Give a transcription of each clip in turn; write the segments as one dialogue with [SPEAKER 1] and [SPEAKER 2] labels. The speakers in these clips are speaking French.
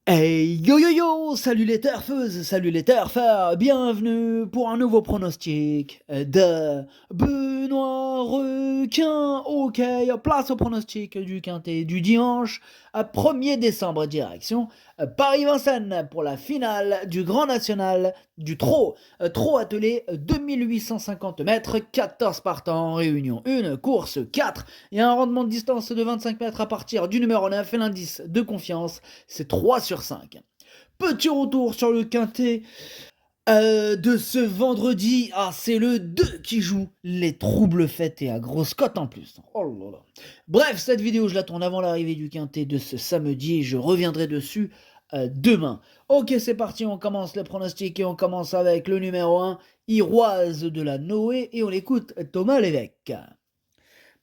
[SPEAKER 1] Hey yo yo yo, salut les turfeuses, salut les turfeurs, bienvenue pour un nouveau pronostic de Benoît Requin. Ok, place au pronostic du quintet du dimanche 1er décembre, direction Paris-Vincennes pour la finale du Grand National du trot attelé 2850 mètres, 14 partants, réunion 1, course 4 et un rendement de distance de 25 mètres à partir du numéro 9 et l'indice de confiance c'est 3 sur 5. Petit retour sur le quintet de ce vendredi. Ah, c'est le 2 qui joue les troubles fêtes et à grosse cote en plus. Oh là là. Bref, cette vidéo, je la tourne avant l'arrivée du quintet de ce samedi et je reviendrai dessus demain. Ok, c'est parti, on commence le pronostic et on commence avec le numéro 1, Iroise de la Noé, et on écoute Thomas Lévesque.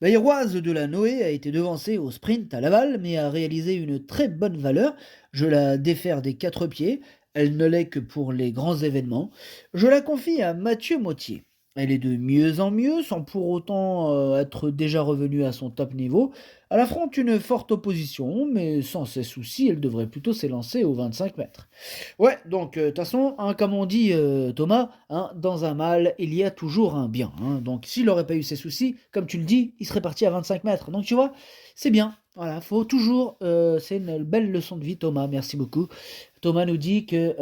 [SPEAKER 1] Iroise de la Noé a été devancée au sprint à Laval, mais a réalisé une très bonne valeur. Je la défère des 4 pieds. Elle ne l'est que pour les grands événements. Je la confie à Mathieu Mottier. Elle est de mieux en mieux, sans pour autant être déjà revenue à son top niveau. Elle affronte une forte opposition, mais sans ses soucis, elle devrait plutôt s'élancer aux 25 mètres. Ouais, donc de toute façon, hein, comme on dit Thomas, hein, dans un mal, il y a toujours un bien. Hein. Donc s'il n'aurait pas eu ces soucis, comme tu le dis, il serait parti à 25 mètres. Donc tu vois, c'est bien. Voilà, faut toujours. C'est une belle leçon de vie, Thomas. Merci beaucoup. Thomas nous dit que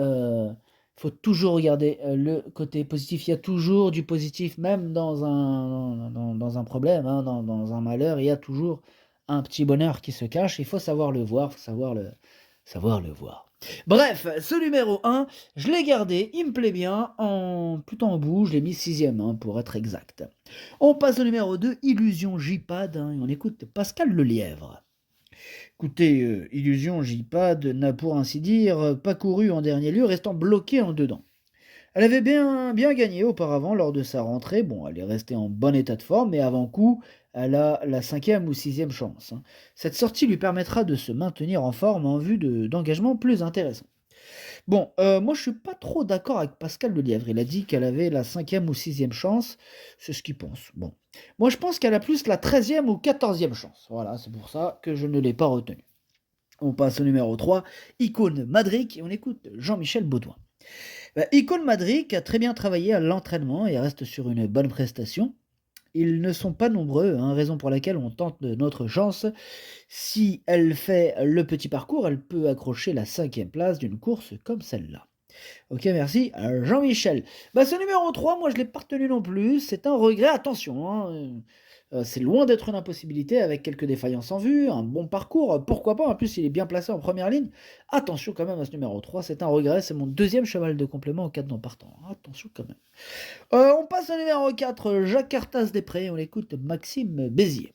[SPEAKER 1] faut toujours regarder le côté positif. Il y a toujours du positif, même dans un problème, hein, dans un malheur. Il y a toujours un petit bonheur qui se cache. Il faut savoir le voir, faut savoir le voir. Bref, ce numéro 1, je l'ai gardé, il me plaît bien, plutôt en bout, je l'ai mis 6ème hein, pour être exact. On passe au numéro 2, Illusion J-Pad, hein, et on écoute Pascal Lelièvre. Écoutez, Illusion J-Pad n'a pour ainsi dire pas couru en dernier lieu, restant bloqué en dedans. Elle avait bien gagné auparavant lors de sa rentrée. Bon, elle est restée en bon état de forme, mais avant coup, elle a la 5e ou 6e chance. Hein. Cette sortie lui permettra de se maintenir en forme en vue d'engagements plus intéressants. Bon, moi je suis pas trop d'accord avec Pascal Lelièvre. Il a dit qu'elle avait la 5e ou 6e chance. C'est ce qu'il pense. Bon. Moi je pense qu'elle a plus la 13e ou 14e chance. Voilà, c'est pour ça que je ne l'ai pas retenue. On passe au numéro 3, Icône Madric, et on écoute Jean-Michel Baudouin. Icône Madric a très bien travaillé à l'entraînement et reste sur une bonne prestation. Ils ne sont pas nombreux, hein, raison pour laquelle on tente notre chance. Si elle fait le petit parcours, elle peut accrocher la 5e place d'une course comme celle-là. Ok, merci. Jean-Michel. Ce numéro 3, moi je ne l'ai pas retenu non plus. C'est un regret. Attention, hein, c'est loin d'être une impossibilité avec quelques défaillances en vue, un bon parcours. Pourquoi pas? En plus, il est bien placé en première ligne. Attention quand même à ce numéro 3. C'est un regret. C'est mon deuxième cheval de complément au 4 non partant. Attention quand même. On passe au numéro 4, Jacques Cartas-Després. On écoute Maxime Béziers.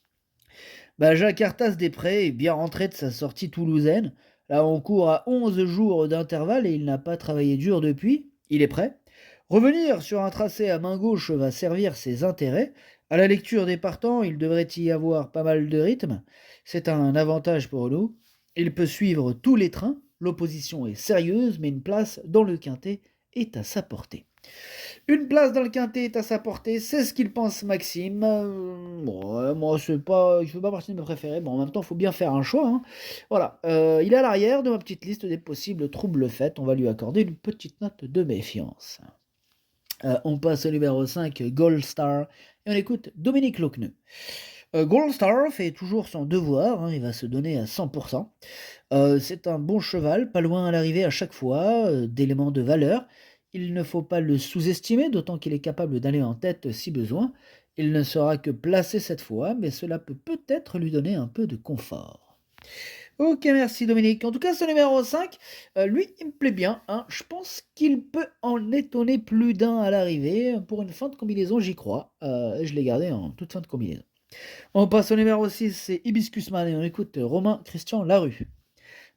[SPEAKER 1] Jacques Cartas-Després est bien rentré de sa sortie toulousaine. Là, on court à 11 jours d'intervalle et il n'a pas travaillé dur depuis. Il est prêt. Revenir sur un tracé à main gauche va servir ses intérêts. À la lecture des partants, il devrait y avoir pas mal de rythme. C'est un avantage pour nous. Il peut suivre tous les trains. L'opposition est sérieuse, mais une place dans le quintet est à sa portée. Une place dans le quintet est à sa portée, c'est ce qu'il pense Maxime. Moi, il fait pas partie de mes préférés. Bon, en même temps, il faut bien faire un choix. Hein. Voilà, il est à l'arrière de ma petite liste des possibles troubles faits. On va lui accorder une petite note de méfiance. On passe au numéro 5, Gold Star, et on écoute Dominique Locneux. Gold Star fait toujours son devoir, hein, il va se donner à 100%. C'est un bon cheval, pas loin à l'arrivée à chaque fois, d'éléments de valeur. Il ne faut pas le sous-estimer, d'autant qu'il est capable d'aller en tête si besoin. Il ne sera que placé cette fois, mais cela peut peut-être lui donner un peu de confort. Ok, merci Dominique. En tout cas, ce numéro 5, lui, il me plaît bien. Hein. Je pense qu'il peut en étonner plus d'un à l'arrivée. Pour une fin de combinaison, j'y crois. Je l'ai gardé en toute fin de combinaison. On passe au numéro 6, c'est Hibiscusman, et on écoute Romain Christian Larue.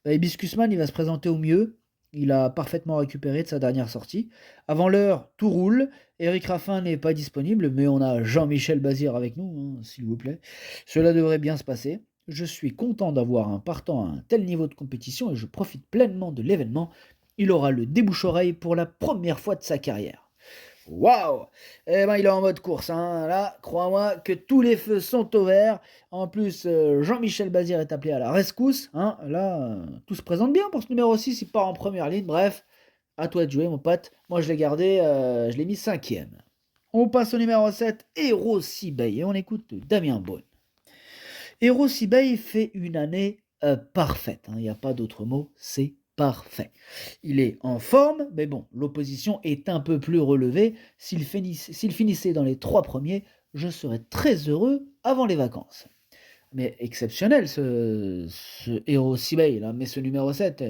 [SPEAKER 1] Hibiscusman, il va se présenter au mieux. Il a parfaitement récupéré de sa dernière sortie. Avant l'heure, tout roule. Eric Raffin n'est pas disponible, mais on a Jean-Michel Bazir avec nous, hein, s'il vous plaît. Cela devrait bien se passer. Je suis content d'avoir un partant à un tel niveau de compétition et je profite pleinement de l'événement. Il aura le débouche-oreille pour la première fois de sa carrière. Waouh! Eh ben, il est en mode course, hein. Là, crois-moi que tous les feux sont au vert. En plus, Jean-Michel Bazir est appelé à la rescousse, hein. Là, tout se présente bien pour ce numéro 6. Il part en première ligne. Bref, à toi de jouer, mon pote. Moi, je l'ai gardé, je l'ai mis cinquième. On passe au numéro 7, Hero Sibey, et on écoute Damien Beaune. Hero Sibey fait une année parfaite, hein. Il n'y a pas d'autre mot, c'est parfait. Il est en forme, mais bon, l'opposition est un peu plus relevée. S'il finissait dans les 3 premiers, je serais très heureux avant les vacances. Mais exceptionnel ce Hero Sibey, là, mais ce numéro 7,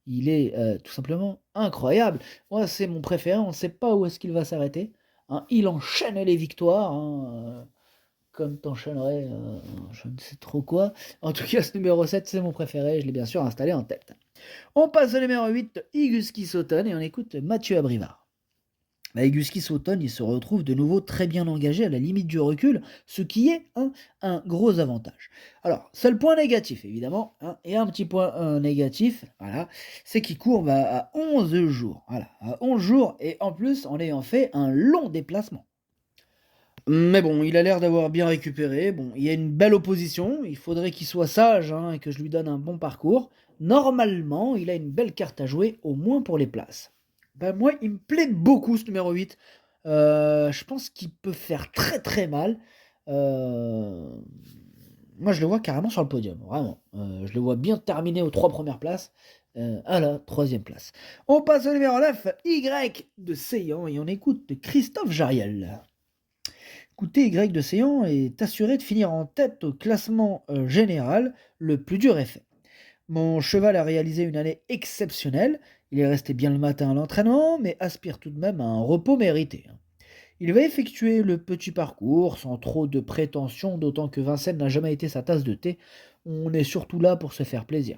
[SPEAKER 1] il est tout simplement incroyable. Moi, c'est mon préféré, on ne sait pas où est-ce qu'il va s'arrêter, hein. Il enchaîne les victoires, hein, comme t'enchaînerais, je ne sais trop quoi. En tout cas, ce numéro 7, c'est mon préféré, je l'ai bien sûr installé en tête. On passe au numéro 8, Iguski Sauton, et on écoute Mathieu Abrivard. Iguski Sauton, il se retrouve de nouveau très bien engagé à la limite du recul, ce qui est un gros avantage. Alors, seul point négatif, évidemment, hein, et un petit point négatif, voilà, c'est qu'il court à 11 jours. Voilà, à 11 jours, et en plus, en ayant fait un long déplacement. Mais bon, il a l'air d'avoir bien récupéré. Bon, il y a une belle opposition. Il faudrait qu'il soit sage, hein, et que je lui donne un bon parcours. Normalement, il a une belle carte à jouer, au moins pour les places. Ben moi, il me plaît beaucoup ce numéro 8. Je pense qu'il peut faire très très mal. Euh, Moi, je le vois carrément sur le podium, vraiment. Je le vois bien terminer aux 3 premières places, à la 3e place. On passe au numéro 9, Y de Seyhan, et on écoute Christophe Jariel. Écoutez, Y de Séant est assuré de finir en tête au classement général, le plus dur est fait. Mon cheval a réalisé une année exceptionnelle, il est resté bien le matin à l'entraînement, mais aspire tout de même à un repos mérité, hein. Il va effectuer le petit parcours sans trop de prétention, d'autant que Vincennes n'a jamais été sa tasse de thé. On est surtout là pour se faire plaisir.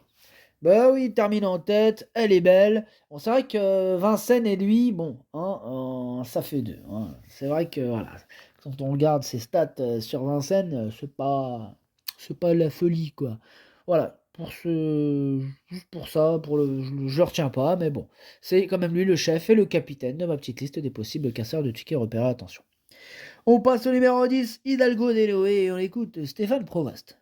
[SPEAKER 1] Bah oui, il termine en tête, elle est belle. Bon, c'est vrai que Vincennes et lui, bon, hein, ça fait deux, hein. C'est vrai que voilà, quand on regarde ses stats sur Vincennes, c'est pas la folie quoi. Voilà, juste pour ça, je le retiens pas, mais bon, c'est quand même lui le chef et le capitaine de ma petite liste des possibles casseurs de tickets repérés. Attention. On passe au numéro 10, Hidalgo d'Eloé, et on écoute Stéphane Provost.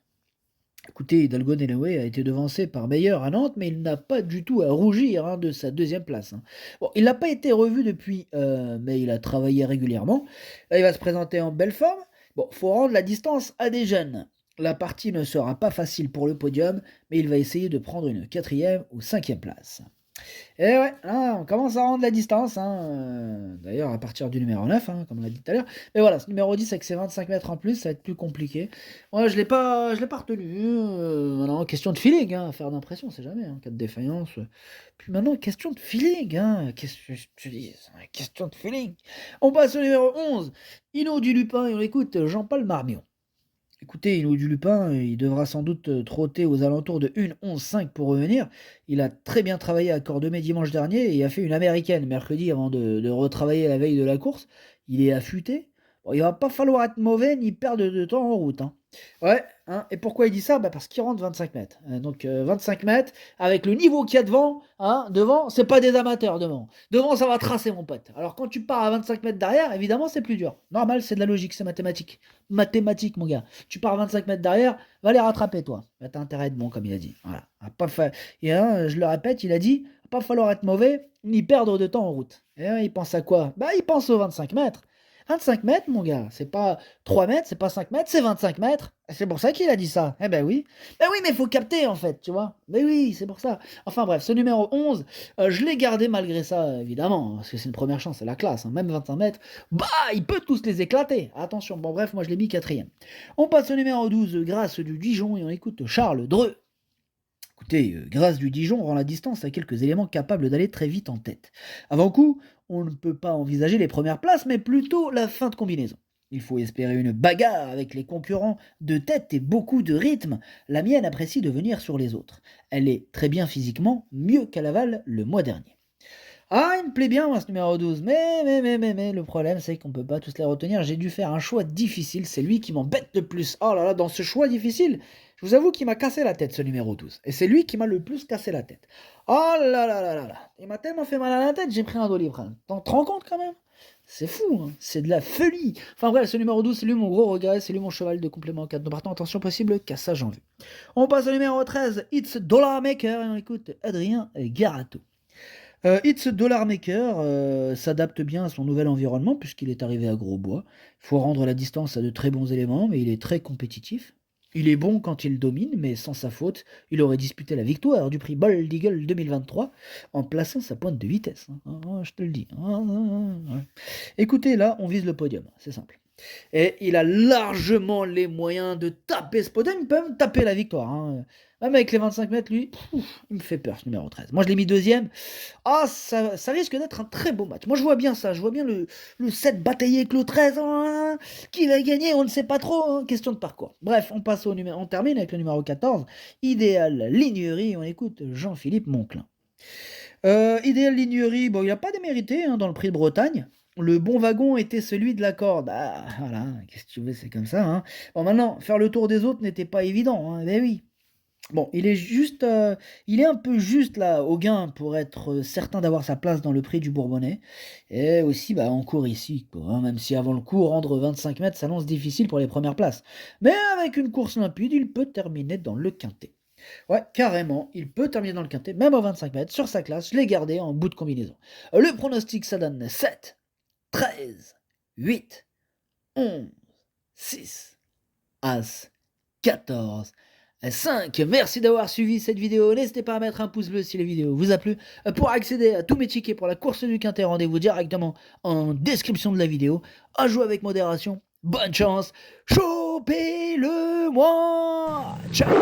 [SPEAKER 1] Écoutez, Hidalgo d'Eloé a été devancé par Meilleur à Nantes, mais il n'a pas du tout à rougir, hein, de sa 2e place, hein. Bon, il n'a pas été revu depuis, mais il a travaillé régulièrement. Là, il va se présenter en belle forme. Bon, faut rendre la distance à des jeunes. La partie ne sera pas facile pour le podium, mais il va essayer de prendre une 4e ou 5e place. Et ouais, là, on commence à rendre la distance, hein, d'ailleurs à partir du numéro 9, hein, comme on l'a dit tout à l'heure. Mais voilà, ce numéro 10 avec ses 25 mètres en plus, ça va être plus compliqué. Moi, je l'ai pas retenu. Maintenant, question de feeling, hein, faire d'impression, c'est jamais, hein, cas de défaillance. Puis maintenant, question de feeling, hein, qu'est-ce que je te dis, c'est question de feeling. On passe au numéro 11, Hino du Lupin, et on écoute Jean-Paul Marmion. Écoutez, Hino du Lupin, il devra sans doute trotter aux alentours de 1:11,5 pour revenir. Il a très bien travaillé à Cordemais dimanche dernier et a fait une américaine mercredi avant de retravailler la veille de la course. Il est affûté. Bon, il va pas falloir être mauvais ni perdre de temps en route, hein. Ouais, hein. Et pourquoi il dit ça? Bah parce qu'il rentre 25 mètres. Donc 25 mètres, avec le niveau qu'il y a devant, hein, devant, c'est pas des amateurs devant. Devant, ça va tracer, mon pote. Alors quand tu pars à 25 mètres derrière, évidemment, c'est plus dur. Normal, c'est de la logique, c'est mathématique. Mathématique, mon gars. Tu pars 25 mètres derrière, va les rattraper, toi. Bah, t'as intérêt à être bon, comme il a dit. Voilà. Et hein, je le répète, il a dit, pas falloir être mauvais, ni perdre de temps en route. Et hein, il pense à quoi? Bah, il pense aux 25 mètres. 25 mètres, mon gars, c'est pas 3 mètres, c'est pas 5 mètres, c'est 25 mètres. C'est pour ça qu'il a dit ça. Eh ben oui. Ben oui, mais il faut capter, en fait, tu vois. Mais oui, c'est pour ça. Enfin bref, ce numéro 11, je l'ai gardé malgré ça, évidemment, parce que c'est une première chance, c'est la classe, hein. Même 25 mètres, bah, il peut tous les éclater. Attention, bon bref, moi je l'ai mis 4e. On passe au numéro 12, Grâce du Dijon, et on écoute Charles Dreux. Écoutez, Grâce du Dijon rend la distance à quelques éléments capables d'aller très vite en tête. Avant coup, on ne peut pas envisager les premières places, mais plutôt la fin de combinaison. Il faut espérer une bagarre avec les concurrents de tête et beaucoup de rythme. La mienne apprécie de venir sur les autres. Elle est très bien physiquement, mieux qu'à Laval le mois dernier. Ah, il me plaît bien, moi, ce numéro 12, mais, le problème, c'est qu'on peut pas tous les retenir. J'ai dû faire un choix difficile, c'est lui qui m'embête le plus. Oh là là, dans ce choix difficile, je vous avoue qu'il m'a cassé la tête, ce numéro 12. Et c'est lui qui m'a le plus cassé la tête. Oh là là là là là. Il m'a tellement fait mal à la tête, j'ai pris un Doliprane. T'en te rends compte quand même? C'est fou, hein, c'est de la folie. Enfin bref, ce numéro 12, c'est lui mon gros regret, c'est lui mon cheval de complément en 4 de partant. Attention possible, cassage en vue. On passe au numéro 13, It's Dollar Maker, et on écoute Adrien Garato. It's Dollar Maker s'adapte bien à son nouvel environnement puisqu'il est arrivé à Grosbois. Il faut rendre la distance à de très bons éléments, mais il est très compétitif. Il est bon quand il domine, mais sans sa faute, il aurait disputé la victoire du prix Bold Eagle 2023 en plaçant sa pointe de vitesse. Je te le dis. Écoutez, là, on vise le podium, c'est simple. Et il a largement les moyens de taper ce podium, il peut même taper la victoire. Même avec les 25 mètres, lui, il me fait peur ce numéro 13. Moi je l'ai mis deuxième. Ça risque d'être un très beau match. Moi je vois bien ça, je vois bien le 7 batailler avec le 13. Qui va gagner, on ne sait pas trop, question de parcours. Bref, on termine avec le numéro 14, Idéal Lignerie, on écoute Jean-Philippe Monclin. Idéal Lignerie, bon il n'a pas démérité dans le prix de Bretagne. Le bon wagon était celui de la corde. Ah, voilà, qu'est-ce que tu veux, c'est comme ça. Bon, maintenant, faire le tour des autres n'était pas évident, ben oui. Bon, il est un peu juste là au gain pour être certain d'avoir sa place dans le prix du Bourbonnais. Et aussi, on court ici, quoi, même si avant le coup, rendre 25 mètres s'annonce difficile pour les premières places. Mais avec une course limpide, il peut terminer dans le quintet. Ouais, carrément, il peut terminer dans le quintet, même à 25 mètres, sur sa classe, je l'ai gardé en bout de combinaison. Le pronostic, ça donne 7, 13, 8, 11, 6, As, 14, 5. Merci d'avoir suivi cette vidéo. N'hésitez pas à mettre un pouce bleu si la vidéo vous a plu. Pour accéder à tous mes tickets pour la course du quintet, rendez-vous directement en description de la vidéo. À jouer avec modération. Bonne chance. Chopez-le moi. Ciao.